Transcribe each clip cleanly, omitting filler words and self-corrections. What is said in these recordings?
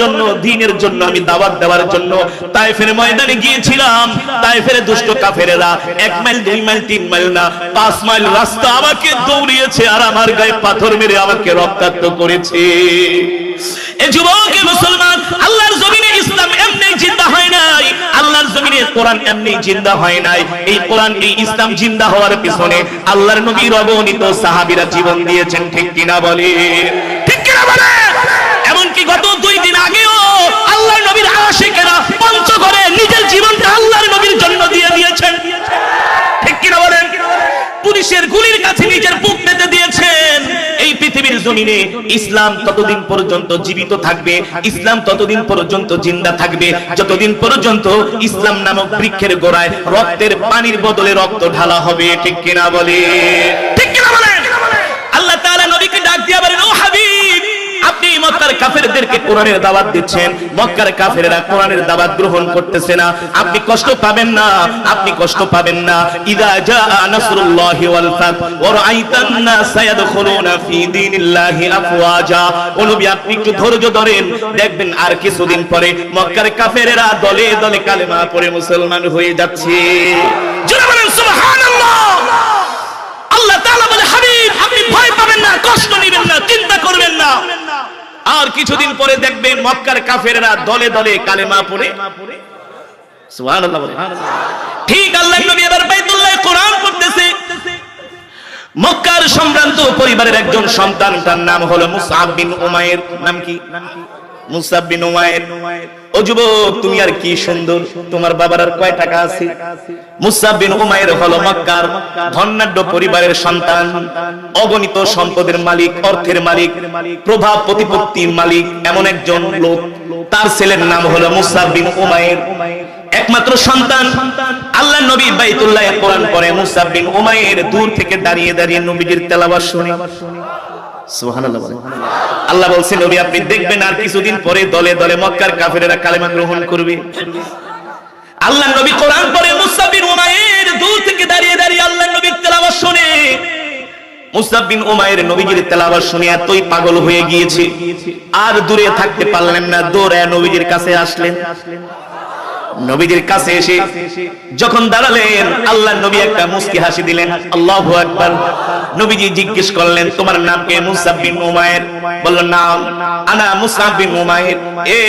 জন্য, দ্বীনের জন্য, আমি দাওয়াত দেওয়ার জন্য তায়েফের ময়দানে গিয়েছিলাম। তায়েফের দুষ্ট কাফেরেরা 1 মাইল 2 মাইল 3 মাইল না 5 মাইল রাস্তা আমাকে দৌড়িয়েছে আর আমার গায়ে পাথর মেরে আমাকে রক্তাক্ত করেছে। এই যুবক মুসলমান, আল্লাহর জমিনে ইসলাম এমনি জিন্দা হয় নাই, আল্লাহর জমিনে কোরআন এমনি জিন্দা হয় নাই। এই কোরআন, এই ইসলাম জিন্দা হওয়ার পিছনে আল্লাহর নবীর অগণিত সাহাবীরা জীবন দিয়েছেন। ঠিক কিনা বলে? ঠিক কিনা বলে? এমনকি গত 2 দিন আগেও আল্লাহর নবীর আশিকেরা পঞ্চগড়ে নিজের জীবনটা আল্লাহর নবীর জন্য দিয়ে দিয়েছেন। ঠিক কিনা বলেন? পুলিশের গুলির কাছে নিজের বুক পেতে দিয়েছেন। এই পৃথিবীর জমিনে ইসলাম ততদিন পর্যন্ত জীবিত থাকবে, ইসলাম ততদিন পর্যন্ত জিন্দা থাকবে যতদিন পর্যন্ত ইসলাম নামক বৃক্ষের গোড়ায় রক্তের পানির বদলে রক্ত ঢালা হবে। ঠিক কিনা বলে? ঠিক কিনা বলেন? আল্লাহ তাআলা নবীকে ডাক দিয়ে বলেন, ও হাবিব, আপনি মক্কার কাফেরদেরকে কোরআনের দাওয়াত দিচ্ছেন, মক্কার কাফেররা কোরআনের দাওয়াত গ্রহণ করতেছে না। আপনি কষ্ট পাবেন না, আপনি কষ্ট পাবেন না। ইযা জাআ নাসরুল্লাহি ওয়াল ফাত ওয়া রাআইতান নাসা ইয়াদখুলুনা ফি দীনিল্লাহি আফওয়াজা। ও নবী, আপনি একটু ধৈর্য ধরেন, দেখবেন আর কিছুদিন পরে মক্কার কাফেররা দলে দলে কালেমা পড়ে মুসলমান হয়ে যাচ্ছে। জোরে বলেন সুবহানাল্লাহ। আল্লাহ তাআলা বলে, হাবিব, আপনি ভয় পাবেন না, কষ্ট নেবেন না, চিন্তা করবেন না। আর কিছুদিন পরে দেখবেন মক্কার কাফেররা দলে দলে কালেমা পড়ে। সুবহানাল্লাহ বলে। ঠিক আল্লাহর নবী এবার বাইতুল্লাহ কোরআন পড়তেছে। মক্কার সম্ভ্রান্ত পরিবারের একজন সন্তান, তার নাম হলো মুসআব বিন উমাইর। নাম কি? মুসআব বিন উমাইর। ও যুবক, তুমি আর কি সুন্দর, তোমার বাবার আর কয় টাকা আছে? মুসআব বিন উমাইর হলো মক্কার ধনাঢ্য পরিবারের সন্তান, অগণিত সম্পদের মালিক, অর্থের মালিক, প্রভাব প্রতিপত্তির মালিক, এমন একজন লোক। তার ছেলের নাম হলো মুসআব বিন উমাইর, একমাত্র সন্তান। আল্লাহর নবী বাইতুল্লাহে কোরআন পড়ে, মুসআব বিন উমাইর দূর থেকে দাঁড়িয়ে দাঁড়িয়ে নবীজির তেলাওয়াত শুনে। সুবহানাল্লাহ। আল্লাহ বলছেন, নবী আপনি দেখবেন আর কিছুদিন পরে দলে দলে মক্কার কাফেরেরা কালেমা গ্রহণ করবে। আল্লাহর নবী কোরআন পড়ে, মুসআব বিন উমাইর দূর থেকে দাঁড়িয়ে দাঁড়িয়ে আল্লাহর নবীর তেলাওয়াত শুনে। মুসআব বিন উমাইর নবীজির তেলাওয়াত শুনে এতই পাগল হয়ে গিয়েছে, আর দূরে থাকতে পারলেন না, দৌড়ে নবীজির কাছে আসলেন। নবীজির কাছে এসে যখন দাঁড়ালেন, আল্লাহর নবী একটা মুস্কি হাসি দিলেন। আল্লাহু আকবার। নবীজি জিজ্ঞেস করলেন, তোমার নাম কি? মুসআব বিন উমাইর। বলল, নাম আনা মুসআব বিন উমাইর। এ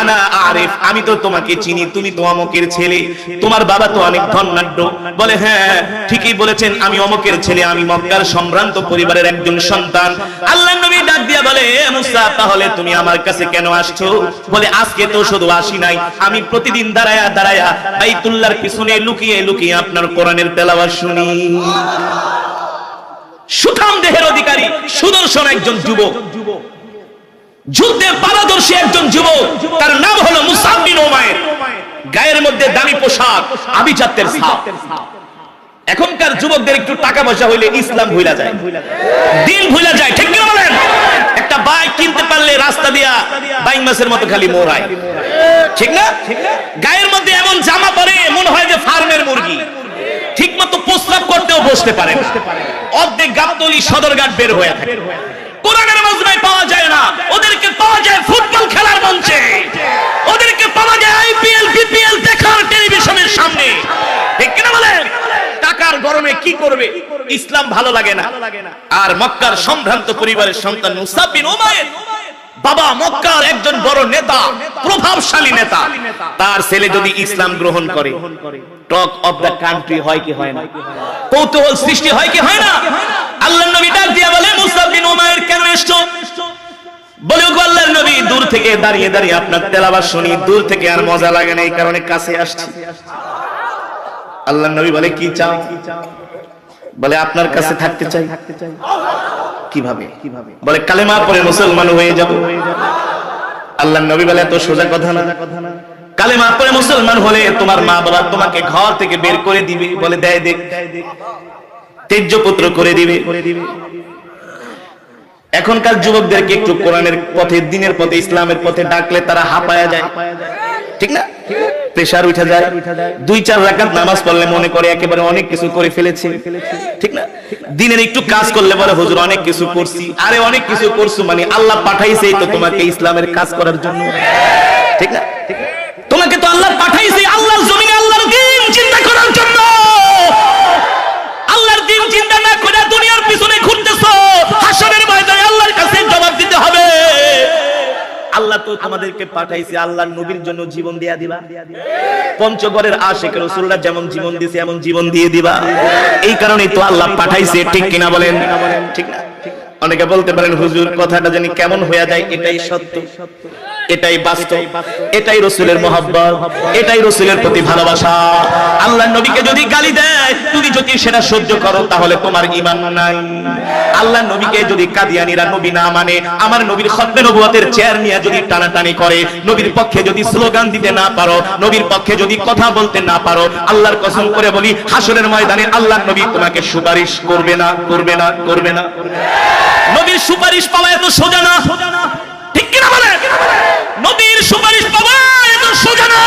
আনা আরিফ, আমি তো তোমাকে চিনি, তুমি তো অমুকের ছেলে, তোমার বাবা তো অনেক ধনাঢ্য। বলে, হ্যাঁ ঠিকই বলেছেন, আমি অমুকের ছেলে, আমি মক্কার সম্ভ্রান্ত পরিবারের একজন সন্তান। আল্লাহর নবী ডাক দিয়া বলে, মুসআব, তাহলে তুমি আমার কাছে কেন আসছো? বলে, আজকে তো শুধু আসি নাই, আমি প্রতিদিন দাঁড়ায়া দাঁড়ায়া বাইতুল্লাহর পিছনে লুকিয়ে লুকিয়ে আপনার কোরআনের তেলাওয়াত শুনি। সুঠাম দেহের অধিকারী, সুদর্শন একজন যুবক, যুদ্ধে পারদর্শী একজন যুবক, তার নাম হলো মুসআব বিন উমাইর। গায়ের মধ্যে দামি পোশাক, আভিজাত্যের ছাপ। এখনকার যুবকদের একটু টাকা পয়সা হইলে ইসলাম ভুলা যায়, দিন ভুলা যায়। ঠিক কি বলেন? একটা বাইক কিনতে পারলে রাস্তা দিয়া বাইক মাসের মতো খালি মোড়ায়, ঠিক না? গায়ের মধ্যে এমন জামা পরে মনে হয় যে ফার্মের মুরগি। ঠিক মতো প্রস্রাব করতেও বসতে পারে, অর্ধেক গাবতলি সদরঘাট বের হয়ে থাকে। কোরআনের মজমায় পাওয়া যায় না, ওদেরকে পাওয়া যায় ফুটবল খেলার মঞ্চে, ওদেরকে পাওয়া যায় আইপিএল বিপিএল দেখার টেলিভিশনের সামনে। ঠিক কিনা বলেন? টাকার গরমে কি করবে, ইসলাম ভালো লাগে না। আর মক্কার সম্ভ্রান্ত পরিবারের সন্তান মুসআব বিন উমাইর, বাবা মক্কার একজন বড় নেতা, প্রভাবশালী নেতা, তার ছেলে যদি ইসলাম গ্রহণ করে, টক অফ দ্য কান্ট্রি হয় কি হয় না? কৌতূহল সৃষ্টি হয় কি হয় না? আল্লাহর নবী ডাক দিয়া বলে, মুসআব বিন উমাইর কেন এসছো? বলে, ওগো আল্লাহর নবী, দূর থেকে দাঁড়িয়ে দাঁড়িয়ে আপনার তেলাওয়াত শুনি, দূর থেকে আর মজা লাগে না, এই কারণে কাছে আসছি। আল্লাহর নবী বলে, কি চাও? বলে, আপনার কাছে থাকতে চাই। কিভাবে? বলে, কালেমা পড়ে মুসলমান হয়ে যাব। আল্লাহর নবী বলে, এত সোজা কথা না। কালেমা পড়ে মুসলমান হলে তোমার মা বাবা তোমাকে ঘর থেকে বের করে দিবে। বলে, দেয় দেখ, তেজ্য পুত্র করে দিবে। এখনকার যুবকদেরকে একটু কোরআনের পথে, দ্বীনের পথে, ইসলামের পথে ডাকলে তারা হাঁপায়া যায়, ঠিক না? প্রেসার উঠে যায়। 2-4 রাকাত নামাজ পড়লে মনে করে একেবারে অনেক কিছু করে ফেলেছে, ঠিক না? দিনের একটু কাজ করলে বলে হুজুর অনেক কিছু করছি। আরে অনেক কিছু করছো মানে আল্লাহ পাঠাইছে তো তোমাকে ইসলামের কাজ করার জন্য, ঠিক না? তোমাকে তো আল্লাহ পাঠাইছে আল্লাহর জমিনে আল্লাহর দ্বীন চিন্তা করার জন্য। আল্লাহর দ্বীন চিন্তা না করে দুনিয়ার পিছনে ঘুরতেছো, হাসরের ময়দানে আল্লাহর কাছে জবাব দিতে হবে। আল্লাহ তো তোমাদেরকে পাঠাইছে আল্লাহর নবীর জন্য জীবন দিয়া দিবা। পঞ্চগড়ের আশিক রাসূলুল্লাহ যেমন জীবন দিয়েছে এমন জীবন দিয়ে দিবা। এই কারণেই তো আল্লাহ পাঠাইছে, ঠিক কিনা বলেন? ঠিক না? অনেকে বলতে পারেন হুজুর কথাটা জানি কেমন হয়ে যায়। এটাই সত্য, এটাই বাস্তব, এটাই রাসূলের মহব্বত, এটাই রাসূলের প্রতি ভালোবাসা। আল্লাহর নবীকে যদি গালি দেয় তুমি যদি সেটা সহ্য করো তাহলে তোমার ঈমান নাই। আল্লাহর নবীকে যদি কাদিয়ানীরা নবী না মানে, আমার নবীর খতমে নবুয়তের চেয়ার নিয়ে যদি টানাটানি করে, নবীর পক্ষে যদি স্লোগান দিতে না পারো, নবীর পক্ষে যদি কথা বলতে না পারো, আল্লাহর কসম করে বলি হাসরের ময়দানে আল্লাহর নবী তোমাকে সুপারিশ করবে না, করবে না, করবে না। নবীর সুপারিশ পাওয়া এত সোজা না, ঠিক কিনা বলেন? নবীর সুপারিশ পাওয়া এত সোজা না।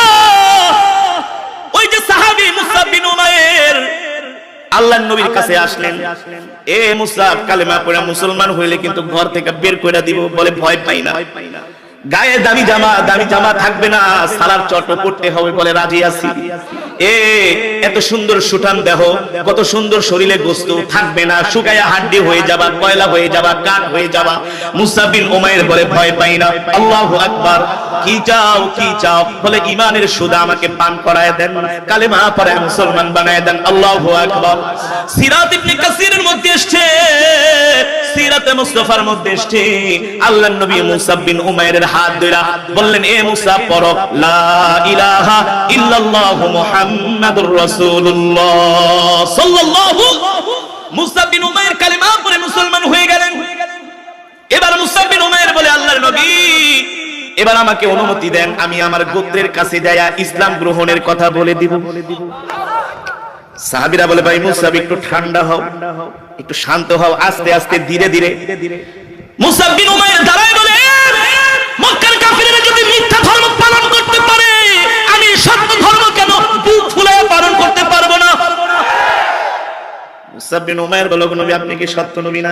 ওই যে সাহাবী মুসআব বিন উমাইর আল্লাহর নবীর কাছে আসলেন, এ মুসআব কালেমা পড়া মুসলমান হইলে কিন্তু ঘর থেকে বের করে দিব। বলে ভয় পাই না, গায়ে দামি জামা থাকবে না, সালার চট পড়তে হবে। বলে রাজি আছি। এত সুন্দর সুঠাম দেহ, কত সুন্দর শরীরে গোস্ত থাকবে না, শুকায়া হাড্ডি হয়ে যাবা, কয়লা হয়ে যাবা, কাঠ হয়ে যাবা। মুসআব বিন উমাইর বলে ভয় পাই না। আল্লাহু আকবার। কি চাও, কি চাও? বলে ঈমানের সুদা আমাকে পান করায় দেন, কালেমা পড়ে মুসলমান বানায় দেন। আল্লাহু আকবার। সিরাত ইবনে কাসিরের মধ্যে এসেছে, সিরাতে মুস্তাফার মধ্যে এসেছে, আল্লাহর নবী মুসআব বিন উমাইরের হাত ধরে বললেন, এ মুসআব পড়ো লা ইলাহা ইল্লাল্লাহু মুহাম্মাদুর রাসূলুল্লাহ সাল্লাল্লাহু। মুসআব বিন উমাইর কালেমা পড়ে মুসলমান হয়ে গেলেন। এবার মুসআব বিন উমাইর বলে, আল্লাহর নবী এবার আমাকে অনুমতি দেন, আমি আমার গোত্রের কাছে যায়া ইসলাম গ্রহণের কথা বলে দিব। সাহাবীরা বলে, ভাই মুসআব একটু ঠান্ডা হও, একটু শান্ত হও, আস্তে আস্তে ধীরে ধীরে। মুসআব বিন উমাইর দাঁড়ায় বলে, মক্কার কাফিররা যদি মিথ্যা ধর্ম পালন করতে পারে, আমি সত্য ধর্ম কেন বুক ফুলায় পালন করতে পারবো না? মুসআব বিন উমাইর বলে, নবী আপনি কি সত্য নবী না?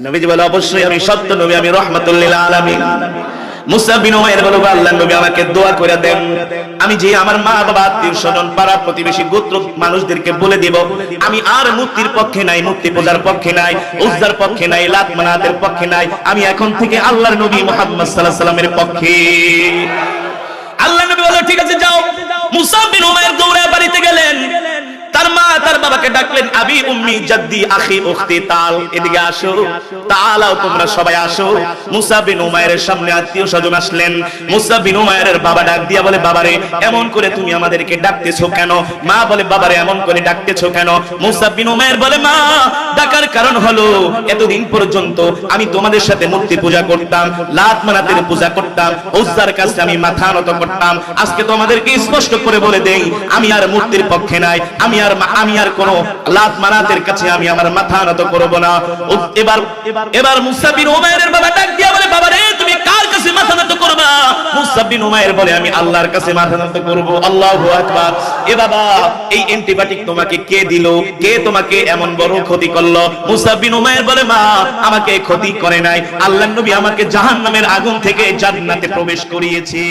নবীজি বলে, অবশ্যই আমি সত্য নবী, আমি রাহমাতুল লিল আলামিন। মুসআব বিন উমাইর বলে, আল্লাহর নবী আমাকে দোয়া করে দেন, আমি যে আমার মা বাবা আত্মীয় স্বজন পাড়া প্রতিবেশী গোত্র মানুষদেরকে বলে দিব আমি আর মূর্তির পক্ষে নাই, মূর্তি পূজার পক্ষে নাই, উজ্জার পক্ষে নাই, লাত মানাতের পক্ষে নাই, আমি এখন থেকে আল্লাহর নবী মুহাম্মদ সাল্লাল্লাহু আলাইহি সাল্লামের পক্ষে। আল্লাহর নবী বলে, ঠিক আছে যাও। মুসআব বিন উমাইর দৌড়ে বাড়িতে গেলেন, তার মা তার বাবাকে ডাকলেন, আবি উম্মি জাদ্দি আখি উখতি তাল, এদিকে আসো, তাআলাও তোমরা সবাই আসো। মুসআব বিন উমাইরের সামনে আত্মীয় স্বজন আসলেন। মুসআব বিন উমাইরের বাবা ডাক দিয়া বলে, বাবারে এমন করে তুমি আমাদেরকে ডাকতেছো কেন? মা বলে, বাবারে এমন করে ডাকতেছো কেন? মুসআব বিন উমাইর বলে, মা ডাকার কারণ হলো এতদিন পর্যন্ত আমি তোমাদের সাথে মূর্তি পূজা করতাম, লাত মানাতের পূজা করতাম, উজ্জার কাছে আমি মাথা নত করতাম। আজকে তোমাদেরকে স্পষ্ট করে বলে দেই, আমি আর মূর্তির পক্ষে নাই, আমি আর কোন লাত মানাতের কাছে আমি আমার মাথা নত করব না। এবার মুসআব বিন উমাইরের বাবা ডাক দিয়া বলে, বাবা রে তুমি কার কাছে মাথা নত করবা? মুসআব বিন উমাইর বলে, আমি আল্লাহর কাছে মাথা নত করব। আল্লাহু আকবার। এ বাবা এই অ্যান্টিবায়োটিক তোমাকে কে দিল? কে তোমাকে এমন বড় ক্ষতি করলো? মুসআব বিন উমাইর বলে, মা আমাকে ক্ষতি করে নাই, আল্লাহর নবী আমাকে জাহান্নামের আগুন থেকে জান্নাতে প্রবেশ করিয়েছে।